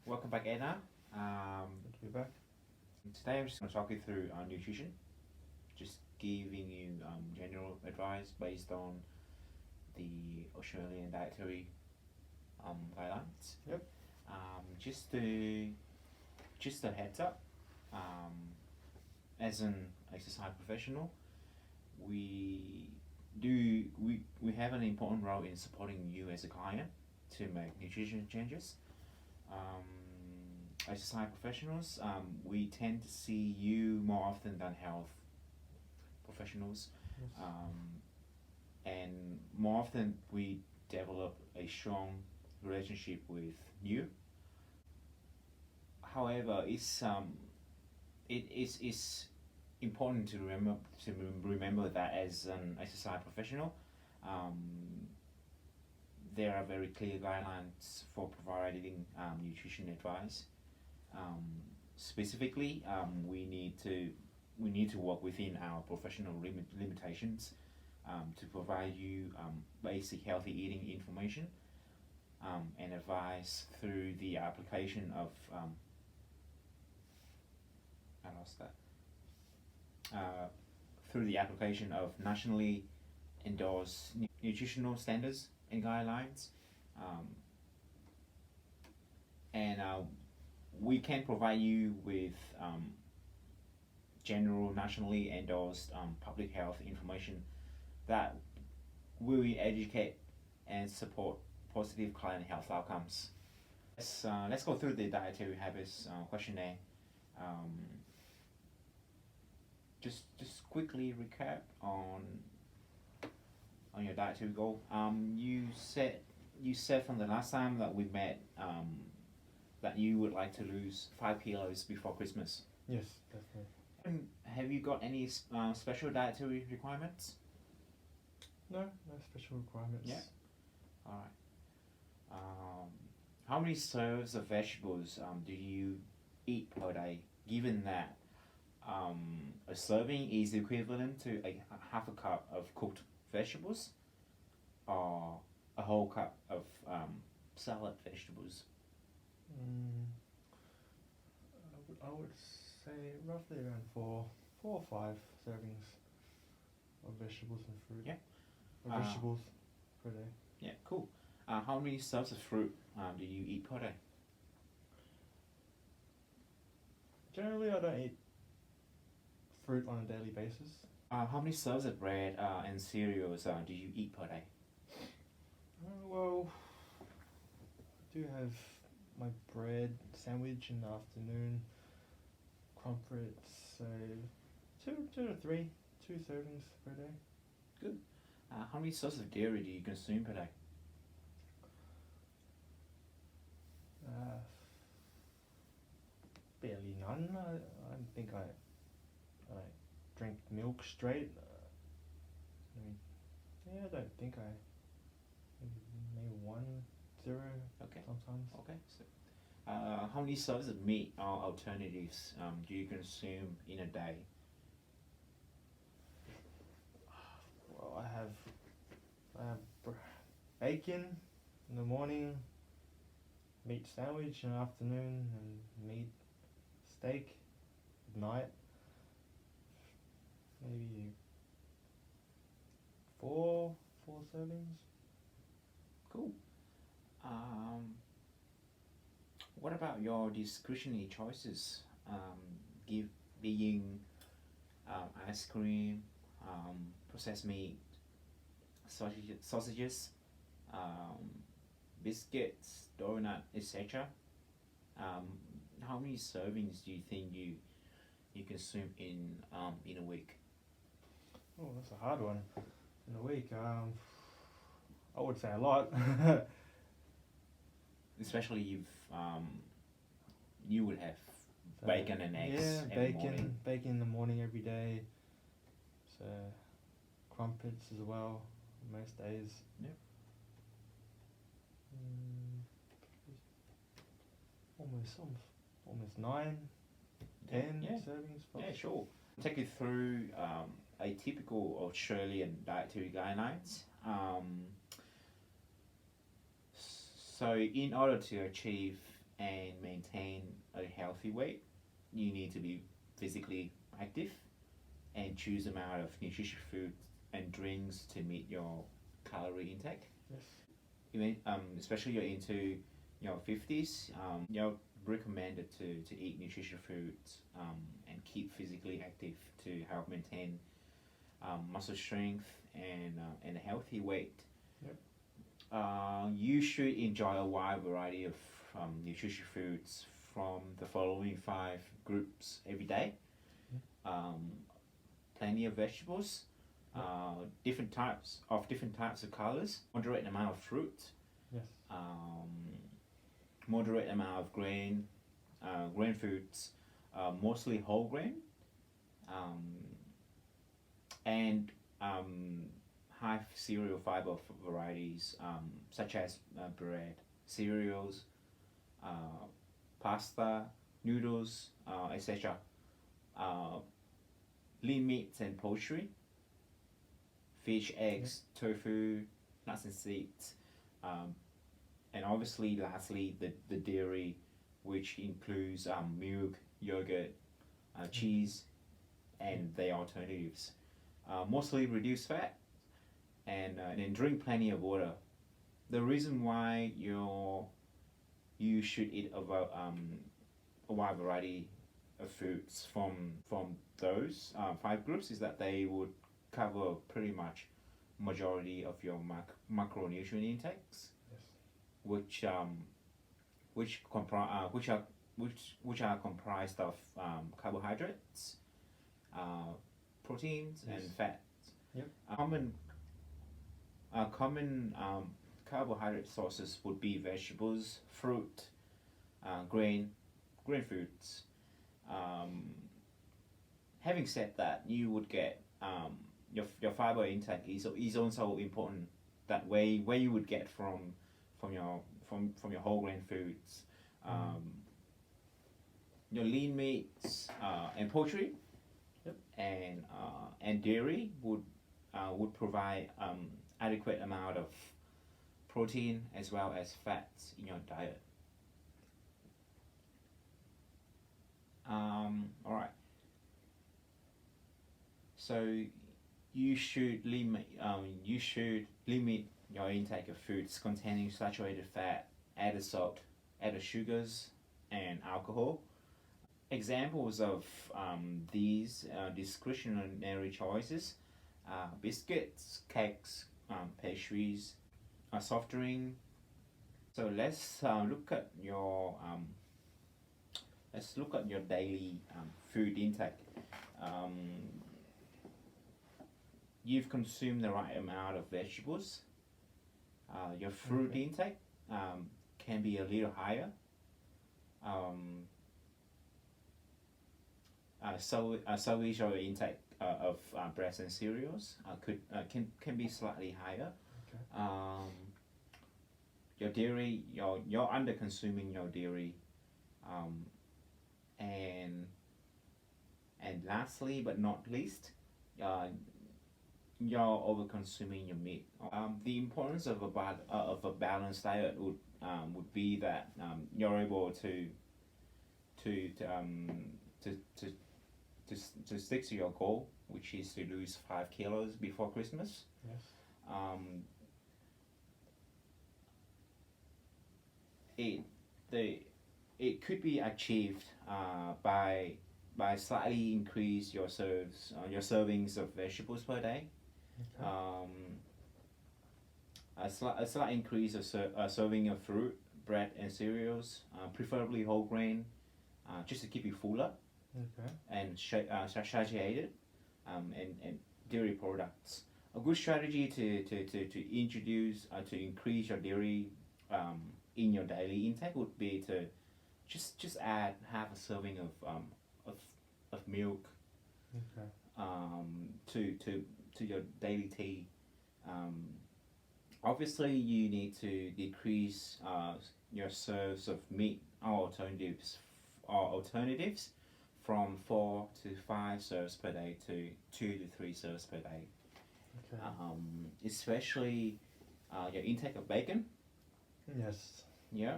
Welcome back, Anna. Good to be back. Today I'm just going to talk you through nutrition, just giving you general advice based on the Australian dietary guidelines. Yep. Just a heads up. Um, as an exercise professional, we we have an important role in supporting you as a client to make nutrition changes. Exercise professionals, we tend to see you more often than health professionals, Yes. and more often we develop a strong relationship with you. However, it's important to remember that as an exercise professional, um, there are very clear guidelines for providing nutrition advice. Um, Specifically, we need to work within our professional limitations to provide you basic healthy eating information and advice through the application of I lost that. Through the application of nationally endorsed nutritional standards and guidelines, um, and we can provide you with general nationally endorsed public health information that will educate and support positive client health outcomes. Let's go through the dietary habits questionnaire. Um, just quickly recap on your dietary goal. You said from the last time that we met that you would like to lose 5 kilos before Christmas. Yes, definitely. And have you got any special dietary requirements? No special requirements. Yeah. All right. How many serves of vegetables do you eat per day? Given that a serving is equivalent to a half a cup of cooked vegetables, or a whole cup of salad vegetables. I would say roughly around four or five servings of vegetables and fruit. Yeah. Or vegetables per day. Yeah, cool. How many serves of fruit do you eat per day? Generally, I don't eat fruit on a daily basis. How many serves of bread and cereals do you eat per day? Well, I do have my bread sandwich in the afternoon, crumpets, so two to three, 2 servings per day. Good. How many serves of dairy do you consume per day? Barely none. I think I drink milk straight. I don't think maybe 1-0 Okay. sometimes. Okay. So, how many serves of meat or alternatives do you consume in a day? Well, I have bacon in the morning, meat sandwich in the afternoon, and meat steak at night. Maybe four servings. Cool. What about your discretionary choices? Being ice cream, processed meat, sausages, biscuits, donut, etc. How many servings do you think you consume in a week? Oh, that's a hard one. In a week, I would say a lot. Especially you would have bacon and eggs every morning. Bacon in the morning every day. So crumpets as well, most days. Yep. Almost 9, 10 Yeah. servings. Yeah, sure. I'll take you through a typical Australian dietary guidelines. So in order to achieve and maintain a healthy weight, you need to be physically active and choose amount of nutritious foods and drinks to meet your calorie intake. Yes. Even, especially you're into your 50s, you're recommended to eat nutritious foods and keep physically active to help maintain muscle strength and a healthy weight. Yep. You should enjoy a wide variety of nutritious foods from the following 5 groups every day. Plenty of vegetables, different types of colors, moderate amount of fruit, Yes. moderate amount of grain foods, mostly whole grain, and high cereal fiber varieties such as bread, cereals, pasta, noodles, etc. Lean meats and poultry, fish, eggs, tofu, nuts and seeds, and obviously, lastly, the dairy, which includes milk, yogurt, cheese, and their alternatives. Mostly reduce fat, and then drink plenty of water. The reason why you should eat a wide variety of foods from those 5 groups is that they would cover pretty much majority of your macronutrient intakes, Yes. which are comprised of carbohydrates, proteins, Yes. and fats. Yep. Common carbohydrate sources would be vegetables, fruit, grain foods. Having said that, you would get your fiber intake is also important. That way, where you would get from your whole grain foods, your lean meats and poultry, Yep. and dairy would provide adequate amount of protein as well as fats in your diet. All right. So you should limit your intake of foods containing saturated fat, added salt, added sugars, and alcohol. Examples of these discretionary choices are biscuits, cakes, pastries, a soft drink. So let's look at your daily food intake. You've consumed the right amount of vegetables. Your fruit intake can be a little higher. So is your intake of breads and cereals. Can be slightly higher. Okay. Your dairy, you're under consuming your dairy, and lastly but not least, you're over consuming your meat. The importance of a balanced diet would be that you're able to stick to your goal, which is to lose 5 kilos before Christmas. Yes. It could be achieved by slightly increase your servings of vegetables per day. Okay. A slight increase of serving of fruit, bread, and cereals, preferably whole grain, just to keep you fuller. Okay. And satiated, and dairy products. A good strategy to introduce to increase your dairy in your daily intake would be to just add half a serving of milk Okay. to your daily tea. Obviously, you need to decrease your serves of meat or alternatives from 4 to 5 serves per day to 2 to 3 serves per day. Okay. Especially your intake of bacon, Yes. yeah,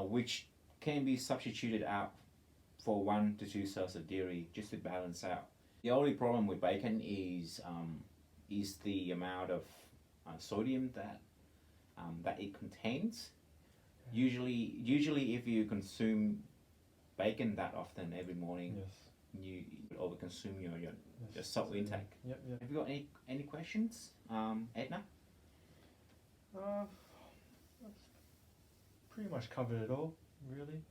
which can be substituted out for 1 to 2 cells of dairy just to balance out. The only problem with bacon is the amount of sodium that it contains. Usually, if you consume bacon that often every morning, Yes. you overconsume your Yes. salt intake. Yep. Yep. Have you got any questions, Edna? That's pretty much covered it all, really.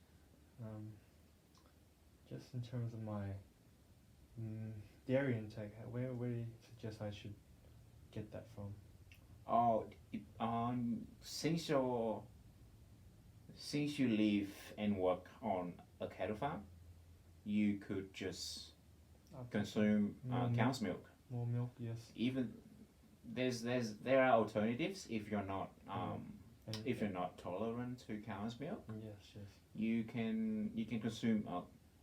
Just in terms of my dairy intake, where do you suggest I should get that from? Oh, since you live and work on a cattle farm, you could just consume cow's milk. More milk, yes. Even there are alternatives if you're not And if you're not tolerant to cow's milk. yes. You can consume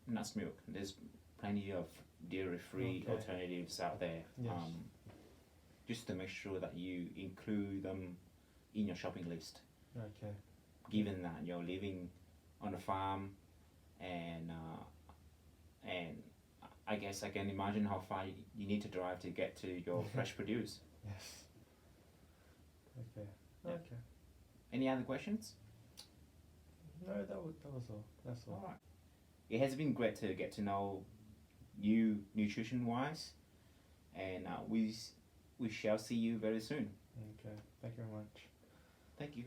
nuts milk. There's plenty of dairy-free Okay. alternatives out there. Yes. Just to make sure that you include them in your shopping list. Okay. Given that you're living on a farm, and I guess I can imagine how far you need to drive to get to your fresh produce. Yes. Okay. Yeah. Okay. Any other questions? No, that was all. That's all. Alright. It has been great to get to know you nutrition-wise, and we shall see you very soon. Okay. Thank you very much. Thank you.